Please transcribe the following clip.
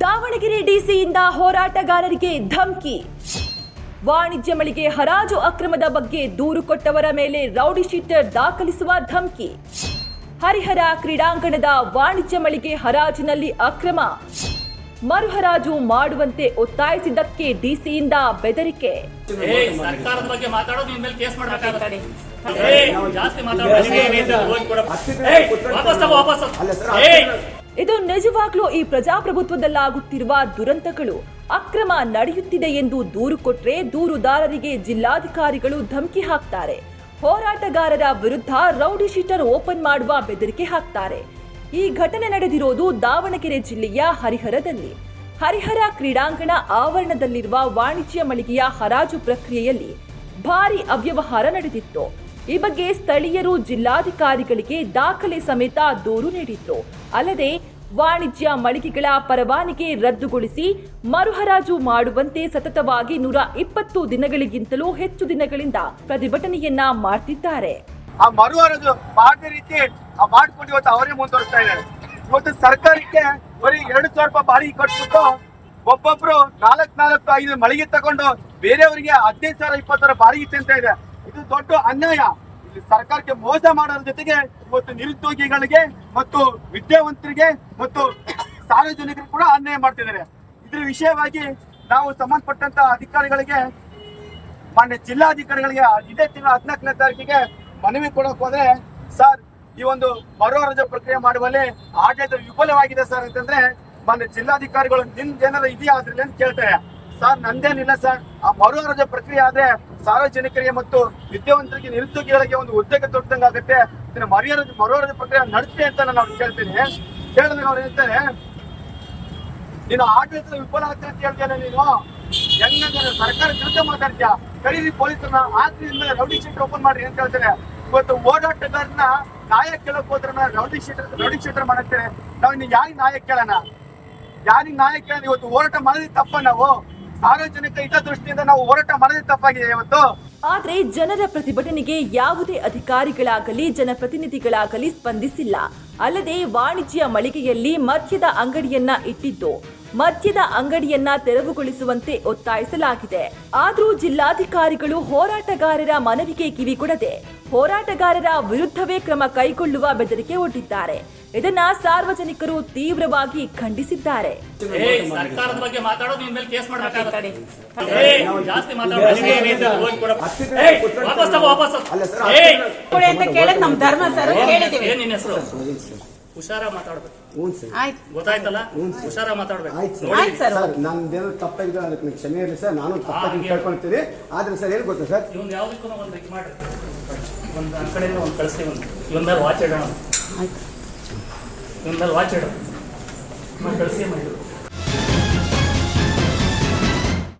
ದಾವಣಗೆರೆ ಡಿಸಿಯಿಂದ ಹೋರಾಟಗಾರರಿಗೆ ಧಮಕಿ. ವಾಣಿಜ್ಯ ಮಳಿಗೆ ಹರಾಜು ಅಕ್ರಮದ ಬಗ್ಗೆ ದೂರು ಕೊಟ್ಟವರ ಮೇಲೆ ರೌಡಿ ಶೀಟರ್ ದಾಖಲಿಸುವ ಧಮಕಿ. ಹರಿಹರ ಕ್ರೀಡಾಂಗಣದ ವಾಣಿಜ್ಯ ಮಳಿಗೆ ಹರಾಜಿನಲ್ಲಿ ಅಕ್ರಮ, ಮರುಹರಾಜು ಮಾಡುವಂತೆ ಒತ್ತಾಯಿಸಿದ್ದಕ್ಕೆ ಡಿಸಿಯಿಂದ ಬೆದರಿಕೆ. ಸರ್ಕಾರದ ಬಗ್ಗೆ ಮಾತಾಡೋದು ನಿಮ್ಮ ಮೇಲೆ ಕೇಸ್ ಮಾಡಬೇಕಾಗುತ್ತೆ. ಇದು ನಿಜವಾಗ್ಲೂ ಈ ಪ್ರಜಾಪ್ರಭುತ್ವದಲ್ಲಾಗುತ್ತಿರುವ ದುರಂತಗಳು. ಅಕ್ರಮ ನಡೆಯುತ್ತಿದೆ ಎಂದು ದೂರು ಕೊಟ್ರೆ ದೂರುದಾರರಿಗೆ ಜಿಲ್ಲಾಧಿಕಾರಿಗಳು ಧಮಕಿ ಹಾಕ್ತಾರೆ. ಹೋರಾಟಗಾರರ ವಿರುದ್ಧ ರೌಡಿ ಶೀಟರ್ ಓಪನ್ ಮಾಡುವ ಬೆದರಿಕೆ ಹಾಕ್ತಾರೆ. ಈ ಘಟನೆ ನಡೆದಿರೋದು ದಾವಣಗೆರೆ ಜಿಲ್ಲೆಯ ಹರಿಹರದಲ್ಲಿ. ಹರಿಹರ ಕ್ರೀಡಾಂಗಣ ಆವರಣದಲ್ಲಿರುವ ವಾಣಿಜ್ಯ ಮಳಿಗೆಯ ಹರಾಜು ಪ್ರಕ್ರಿಯೆಯಲ್ಲಿ ಭಾರಿ ಅವ್ಯವಹಾರ ನಡೆದಿತ್ತು. ಈ ಬಗ್ಗೆ ಸ್ಥಳೀಯರು ಜಿಲ್ಲಾಧಿಕಾರಿಗಳಿಗೆ ದಾಖಲೆ ಸಮೇತ ದೂರು ನೀಡಿದ್ರು. ಅಲ್ಲದೆ ವಾಣಿಜ್ಯ ಮಳಿಗೆಗಳ ಪರವಾನಗಿ ರದ್ದುಗೊಳಿಸಿ ಮರುಹರಾಜು ಮಾಡುವಂತೆ ಸತತವಾಗಿ 120 ದಿನಗಳಿಗಿಂತಲೂ ಹೆಚ್ಚು ದಿನಗಳಿಂದ ಪ್ರತಿಭಟನೆಯನ್ನ ಮಾಡ್ತಿದ್ದಾರೆ. ಆ ಮರುಹರಾಜು ಮಾಡಿದ ರೀತಿ ಮಾಡ್ಕೊಂಡು ಇವತ್ತು ಅವರೇ ಮುಂದುವರಿಸ್ತಾ ಇದ್ದಾರೆ. ಇವತ್ತು ಸರ್ಕಾರಕ್ಕೆ ಬರೀ 2,000 ರೂಪಾಯಿ ಬಾಡಿಗೆ ಕಟ್ಬಿಟ್ಟು ಒಬ್ಬೊಬ್ರು 4-5 ಮಳಿಗೆ ತಗೊಂಡು ಬೇರೆಯವರಿಗೆ 15,000 20,000 ಬಾಡಿಗೆ ತಿಂತ ಇದೆ. ಇದು ದೊಡ್ಡ ಅನ್ಯಾಯ. ಇಲ್ಲಿ ಸರ್ಕಾರಕ್ಕೆ ಮೋಸ ಮಾಡೋದ್ರ ಜೊತೆಗೆ ಇವತ್ತು ನಿರುದ್ಯೋಗಿಗಳಿಗೆ ಮತ್ತು ವಿದ್ಯಾವಂತರಿಗೆ ಮತ್ತು ಸಾರ್ವಜನಿಕರಿಗೆ ಕೂಡ ಅನ್ಯಾಯ ಮಾಡ್ತಿದ್ದಾರೆ. ಇದ್ರ ವಿಷಯವಾಗಿ ನಾವು ಸಂಬಂಧಪಟ್ಟಂತ ಅಧಿಕಾರಿಗಳಿಗೆ, ಮಾನ್ಯ ಜಿಲ್ಲಾಧಿಕಾರಿಗಳಿಗೆ ಇದೇ ತಿಂಗಳ 14ನೇ ತಾರೀಕಿಗೆ ಮನವಿ ಕೊಡಕ್ ಹೋದ್ರೆ, ಸರ್ ಈ ಒಂದು ಮರುಹರಾಜು ಪ್ರಕ್ರಿಯೆ ಮಾಡುವಲ್ಲಿ ಆಡಳಿತ ವಿಫಲವಾಗಿದೆ ಸರ್ ಅಂತಂದ್ರೆ, ಮಾನ್ಯ ಜಿಲ್ಲಾಧಿಕಾರಿಗಳು ಏನಾದ್ರು ಇದೆಯಾ ಅದ್ರಲ್ಲಿ ಅಂತ ಕೇಳ್ತಾರೆ. ಸರ್ ನಂದೇನಿಲ್ಲ ಸರ್, ಆ ಮರುಹರಾಜು ಪ್ರಕ್ರಿಯೆ ಆದ್ರೆ ಸಾರ್ವಜನಿಕರಿಗೆ ಮತ್ತು ವಿದ್ಯಾವಂತರಿಗೆ ನಿರುದ್ಯೋಗಿಗಳಿಗೆ ಒಂದು ಉದ್ಯೋಗ ತೊಟ್ಟಂಗೆ ಆಗುತ್ತೆ. ಮರುಹರಾಜು ಪ್ರಕ್ರಿಯೆ ನಡೆಸುತ್ತೆ ಅಂತ ನಾನು ಅವ್ರಿಗೆ ಕೇಳ್ತೀನಿ. ಕೇಳಿದಾಗ ಅವ್ರು ಹೇಳ್ತಾರೆ, ನೀನು ಆಡಳಿತ ವಿಫಲ ಆಗ್ತದೆ ಅಂತ ಹೇಳ್ತೇನೆ, ನೀನು ಹೆಂಗ ಸರ್ಕಾರ ವಿರುದ್ಧ ಮಾತಾಡ್ತೀಯ, ಕರೀರಿ ಪೊಲೀಸರನ್ನ, ಆದ್ರಿಂದ ರೌಡಿ ಶೀಟರ್ ಓಪನ್ ಮಾಡ್ರಿ ಅಂತ ಹೇಳ್ತಾರೆ. ಇವತ್ತು ಹೋರಾಟಗಾರನ ನ್ಯಾಯ ಕೇಳಕ್ ಹೋದ್ರ ರೌಡಿ ಶೀಟರ್ ಮಾಡುತ್ತೇನೆ. ನಾವು ಇನ್ನು ಯಾರಿಗೆ ನ್ಯಾಯ ಕೇಳೋಣ? ಇವತ್ತು ಹೋರಾಟ ಮಾಡೋದೇ ತಪ್ಪ. ನಾವು ಸಾರ್ವಜನಿಕ ಹಿತದೃಷ್ಟಿಯಿಂದ ನಾವು ಹೋರಾಟ ಮಾಡೋದೇ ತಪ್ಪಾಗಿದೆ ಇವತ್ತು. ಆದ್ರೆ ಜನರ ಪ್ರತಿಭಟನೆಗೆ ಯಾವುದೇ ಅಧಿಕಾರಿಗಳಾಗಲಿ ಜನಪ್ರತಿನಿಧಿಗಳಾಗಲಿ ಸ್ಪಂದಿಸಿಲ್ಲ. ಅಲ್ಲದೆ ವಾಣಿಜ್ಯ ಮಳಿಗೆಯಲ್ಲಿ ಮದ್ಯದ ಅಂಗಡಿಯನ್ನ ಇಟ್ಟಿದ್ದು, ಮದ್ಯದ ಅಂಗಡಿಯನ್ನ ತೆರವುಗೊಳಿಸುವಂತೆ ಒತ್ತಾಯಿಸಲಾಗಿದೆ. ಆದರೂ ಜಿಲ್ಲಾಧಿಕಾರಿಗಳು ಹೋರಾಟಗಾರರ ಮನವಿಗೆ ಕಿವಿಗೊಡದೆ ಹೋರಾಟಗಾರರ ವಿರುದ್ಧವೇ ಕ್ರಮ ಕೈಗೊಳ್ಳುವ ಬೆದರಿಕೆ ಒಡ್ಡಿದ್ದಾರೆ. ಇದನ್ನ ಸಾರ್ವಜನಿಕರು ತೀವ್ರವಾಗಿ ಖಂಡಿಸಿದ್ದಾರೆ. ಸರ್ಕಾರದ ಬಗ್ಗೆ ಮಾತಾಡೋದು ನಿಮ್ಮ ಮೇಲೆ ಕೇಸ್ ಮಾಡಬೇಕಾಗುತ್ತೆ. ನಿನ್ನ ಹೆಸರು ಹುಷಾರ ಮಾತಾಡ್ಬೇಕು, ಗೊತ್ತಾಯ್ತಲ್ಲ? ಹುಷಾರ ಮಾತಾಡ್ಬೇಕು. ನಂದೇನು ತಪ್ಪಾಗಿದೆ ಅದಕ್ಕೆ ಕ್ಷಮೆ ಇರಲಿ ಸರ್, ನಾನು ತಪ್ಪಾಗಿ ಕೇಳ್ಕೊಳ್ತೀನಿ. ಆದ್ರೆ ಸರ್ ಏನು ಗೊತ್ತಾ ಸರ್, ಇವ್ನು ಯಾವ್ದಕ್ಕೂ ಒಂದು ಇದು ಮಾಡಿ ಒಂದು ಆ ಕಡೆಯಿಂದ ಒಂದು ಕಳಿಸ್ತೀವಿ. ಇವನ್ನಲ್ಲಿ ವಾಚ್ ಇಡೋಣ, ಇವನ್ನಲ್ಲಿ ವಾಚ್ ಇಡೋಣ, ಕಳಿಸಿ ಮಾಡಿ.